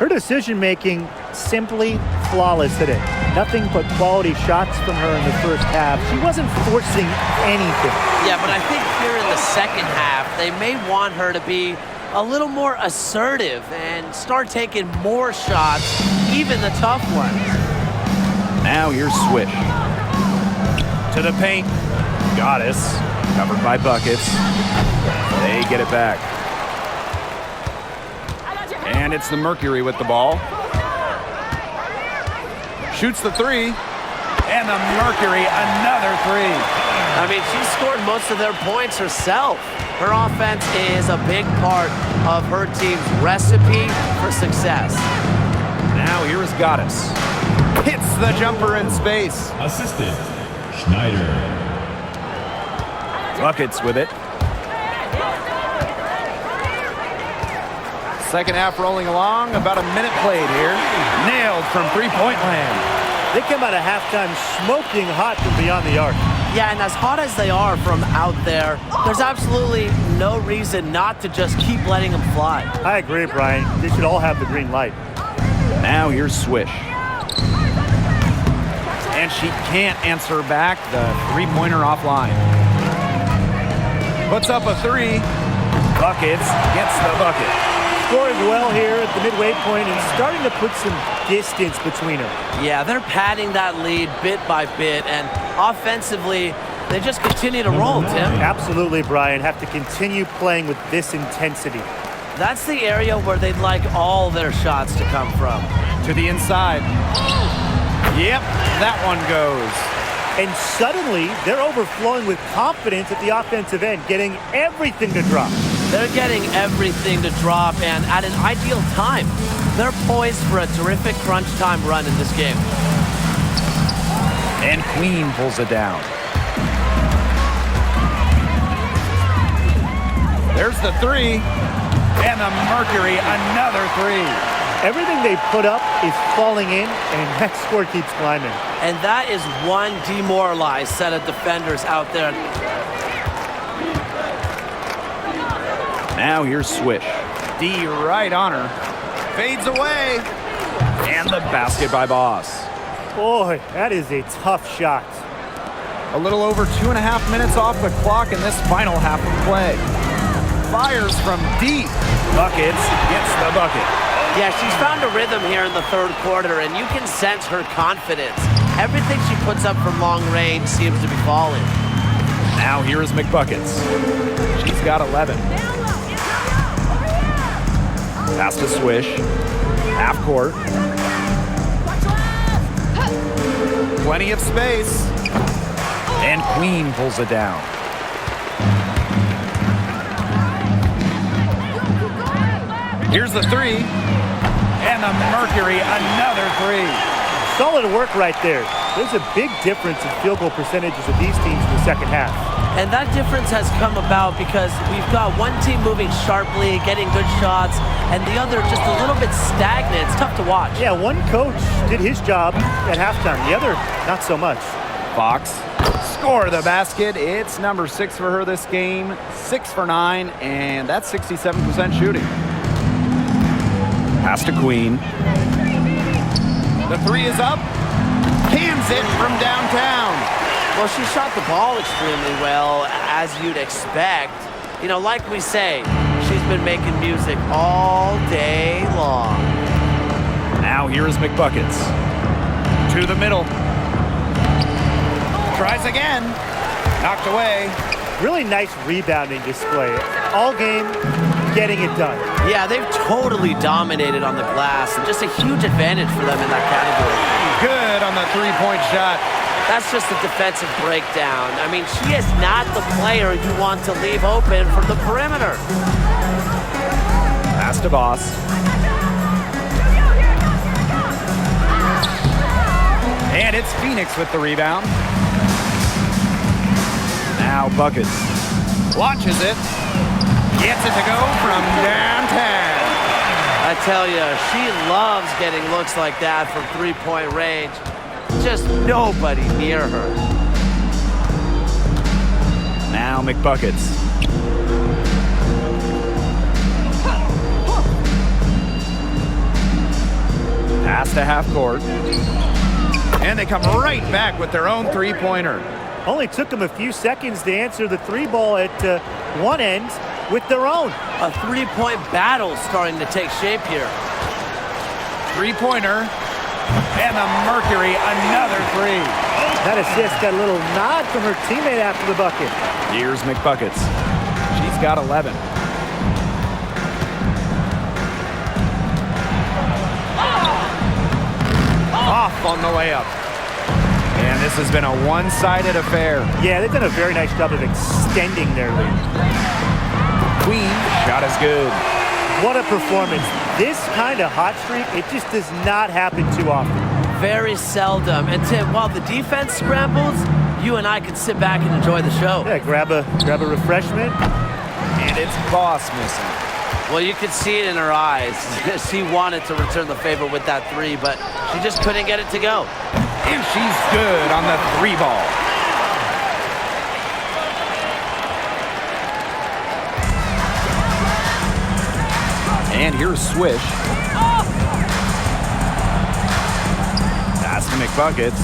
Her decision-making simply flawless today. Nothing but quality shots from her in the first half. She wasn't forcing anything. Yeah, but I think here in the second half, they may want her to be a little more assertive and start taking more shots, even the tough ones. Now here's Swish. To the paint. Goddess. Covered by Buckets. They get it back. And it's the Mercury with the ball. Shoots the three. And the Mercury, another three. I mean, she scored most of their points herself. Her offense is a big part of her team's recipe for success. Now here is Goddess. Hits the jumper in space. Assistant, Schneider. Buckets with it. Second half rolling along. About a minute played here. Nailed from three-point land. They come out of halftime smoking hot from beyond the arc. Yeah, and as hot as they are from out there, there's absolutely no reason not to just keep letting them fly. I agree, Brian. They should all have the green light. Now here's Swish. And she can't answer back. The three-pointer offline. Puts up a three. Buckets. Gets the bucket. Scoring well here at the midway point and starting to put some distance between them. Yeah, they're padding that lead bit by bit, and offensively, they just continue to roll, Tim. Absolutely, Brian. Have to continue playing with this intensity. That's the area where they'd like all their shots to come from. To the inside. Yep, that one goes. And suddenly, they're overflowing with confidence at the offensive end, getting everything to drop. They're getting everything to drop, and at an ideal time. They're poised for a terrific crunch time run in this game. And Queen pulls it down. There's the three. And the Mercury, another three. Everything they put up is falling in, and that score keeps climbing. And that is one demoralized set of defenders out there. Now here's Swish. D right on her. Fades away. And the basket by Boss. Boy, that is a tough shot. A little over 2.5 minutes off the clock in this final half of play. Fires from deep. Buckets. Gets the bucket. Yeah, she's found a rhythm here in the third quarter, and you can sense her confidence. Everything she puts up from long range seems to be falling. Now here is McBuckets. She's got 11. Pass to Swish. Half court. Plenty of space. And Queen pulls it down. Here's the three. And the Mercury, another three. Solid work right there. There's a big difference in field goal percentages of these teams in the second half. And that difference has come about because we've got one team moving sharply, getting good shots, and the other just a little bit stagnant. It's tough to watch. Yeah, one coach did his job at halftime. The other, not so much. Fox, score the basket. It's number 6 for her this game. 6 for 9, and that's 67% shooting. Pass to Queen. The three is up. Cans it from downtown. Well, she shot the ball extremely well, as you'd expect. You know, like we say, she's been making music all day long. Now here is McBuckets. To the middle. Tries again. Knocked away. Really nice rebounding display. All game, getting it done. Yeah, they've totally dominated on the glass, and just a huge advantage for them in that category. Good on the three-point shot. That's just a defensive breakdown. I mean, she is not the player you want to leave open from the perimeter. Pass to Boss. And it's Phoenix with the rebound. Now Buckets. Launches it. Gets it to go from downtown. I tell you, she loves getting looks like that from three-point range. Just nobody near her. Now McBuckets. Pass to half court. And they come right back with their own three-pointer. Only took them a few seconds to answer the three ball at one end with their own. A three-point battle starting to take shape here. Three-pointer. And the Mercury, another three. That assist got a little nod from her teammate after the bucket. Here's McBuckets. She's got 11. Off on the layup. And this has been a one-sided affair. Yeah, they've done a very nice job of extending their lead. Queen, shot is good. What a performance. This kind of hot streak, it just does not happen too often. Very seldom. And Tim, while the defense scrambles, you and I can sit back and enjoy the show. Yeah, grab a refreshment. And it's Boss missing. Well, you could see it in her eyes. She wanted to return the favor with that three, but she just couldn't get it to go. And she's good on the three ball. And here's Swish. Pass to McBuckets.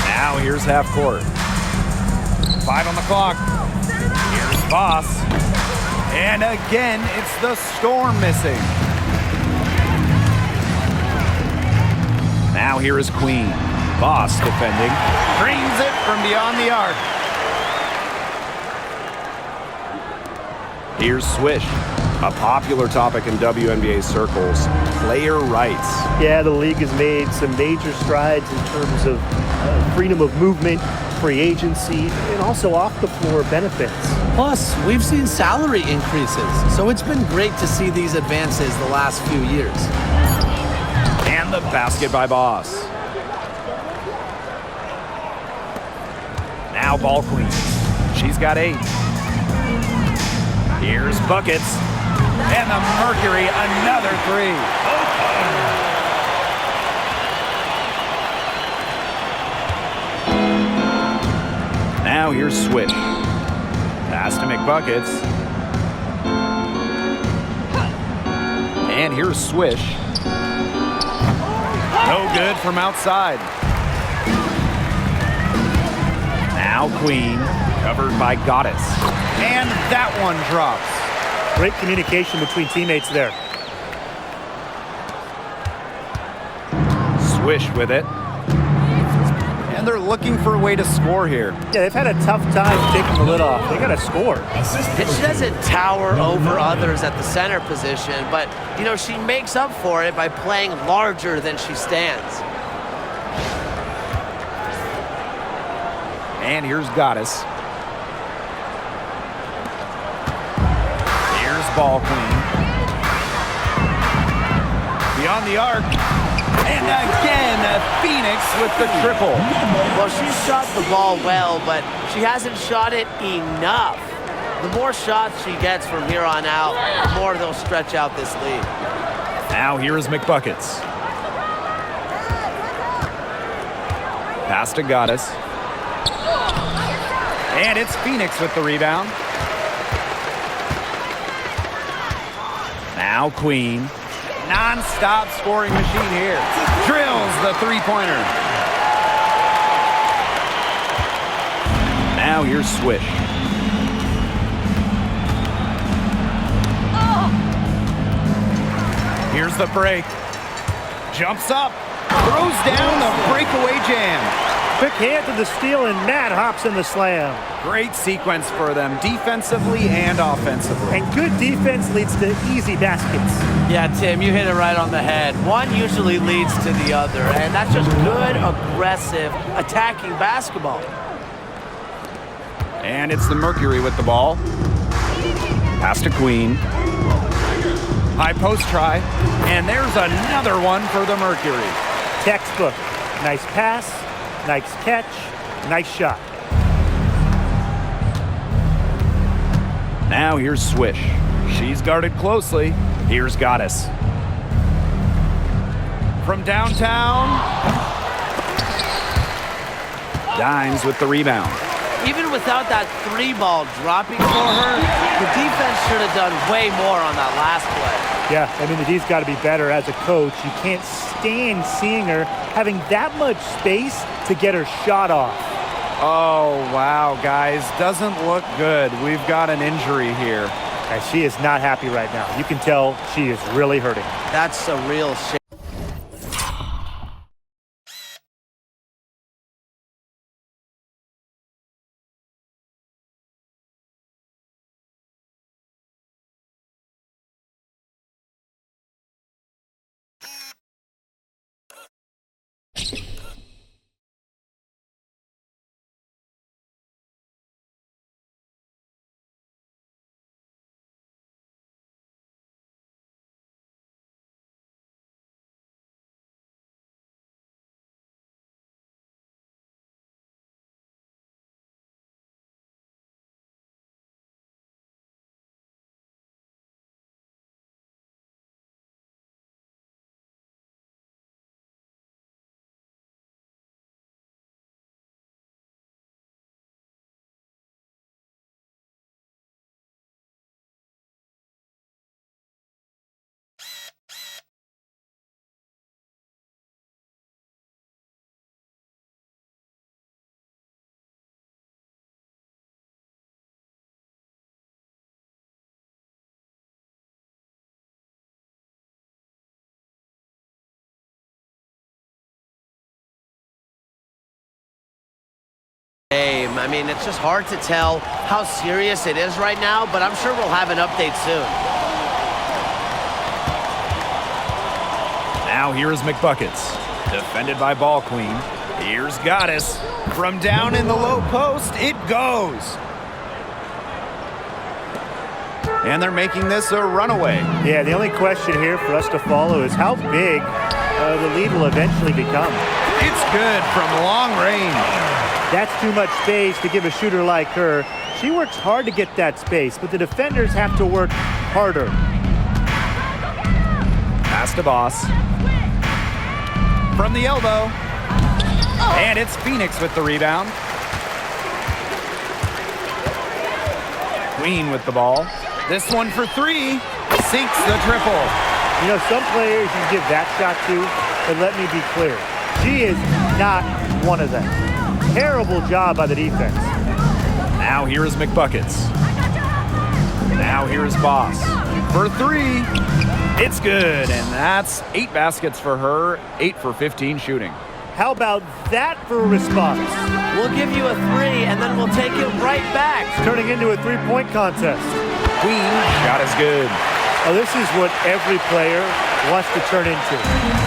Now here's half court. 5 on the clock. Here's Boss. And again, it's the Storm missing. Now here is Queen. Boss defending. Brings it from beyond the arc. Here's Swish. A popular topic in WNBA circles, player rights. Yeah, the league has made some major strides in terms of freedom of movement, free agency, and also off-the-floor benefits. Plus, we've seen salary increases, so it's been great to see these advances the last few years. And the basket by Boss. Now ball Queen. She's got 8. Here's Buckets. And the Mercury, another 3. Now here's Swish. Pass to McBuckets. And here's Swish. No good from outside. Now Queen, covered by Goddess. And that one drops. Great communication between teammates there. Swish with it. And they're looking for a way to score here. Yeah, they've had a tough time taking the lid off. They got to score. And she doesn't tower over others at the center position, but, you know, she makes up for it by playing larger than she stands. And here's Goddess. Here's ball Queen. Beyond the arc. And again, Phoenix with the triple. Well, she shot the ball well, but she hasn't shot it enough. The more shots she gets from here on out, the more they'll stretch out this lead. Now here is McBuckets. Pass to Goddess. And it's Phoenix with the rebound. Now Queen. Non-stop scoring machine here. Drills the three-pointer. Now here's Swish. Here's the break. Jumps up. Throws down the breakaway jam. Quick hand to the steal, and Matt hops in the slam. Great sequence for them, defensively and offensively. And good defense leads to easy baskets. Yeah, Tim, you hit it right on the head. One usually leads to the other, and that's just good, aggressive, attacking basketball. And it's the Mercury with the ball. Pass to Queen. High post try. And there's another one for the Mercury. Textbook. Nice pass, nice catch, nice shot. Now here's Swish. She's guarded closely. Here's Goddess. From downtown. Dimes with the rebound. Even without that three ball dropping for her, the defense should have done way more on that last play. Yeah, I mean, he's got to be better as a coach. You can't stand seeing her having that much space to get her shot off. Oh, wow, guys. Doesn't look good. We've got an injury here. And she is not happy right now. You can tell she is really hurting. That's a real shame. I mean, it's just hard to tell how serious it is right now, but I'm sure we'll have an update soon. Now here's McBuckets. Defended by Ball Queen. Here's Goddess. From down in the low post, it goes. And they're making this a runaway. Yeah, the only question here for us to follow is how big the lead will eventually become. It's good from long range. That's too much space to give a shooter like her. She works hard to get that space, but the defenders have to work harder. Pass to Boss. From the elbow. And it's Phoenix with the rebound. Queen with the ball. This one for three. Sinks the triple. You know, some players you give that shot to, but let me be clear. She is not one of them. Terrible job by the defense. Now here is McBuckets. Now here's Boss. For three. It's good, and that's 8 baskets for her, 8 for 15 shooting. How about that for a response? We'll give you a 3, and then we'll take it right back. It's turning into a three-point contest. Queen shot is good. Oh, this is what every player wants to turn into.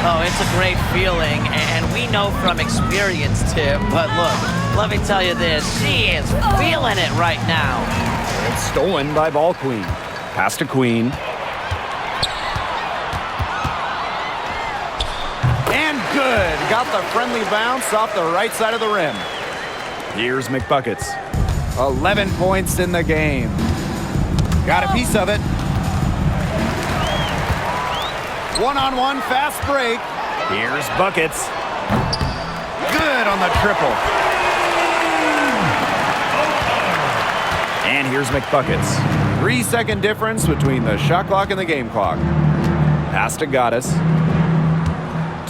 Oh, it's a great feeling, and we know from experience, Tim. But look, let me tell you this. She is feeling it right now. It's stolen by Ball Queen. Pass to Queen. And good. Got the friendly bounce off the right side of the rim. Here's McBuckets. 11 points in the game. Got a piece of it. One-on-one fast break. Here's Buckets. Good on the triple. And here's McBuckets. 3-second difference between the shot clock and the game clock. Pass to Goddess.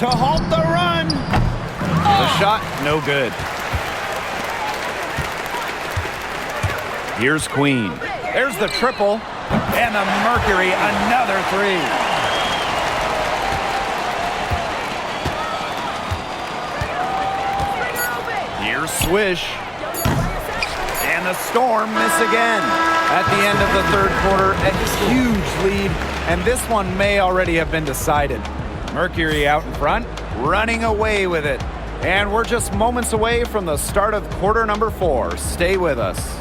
To halt the run. The shot, no good. Here's Queen. There's the triple. And the Mercury, another 3. Here's Swish. And the Storm miss again. At the end of the third quarter, a huge lead, and this one may already have been decided. Mercury out in front, running away with it. And we're just moments away from the start of quarter number 4. Stay with us.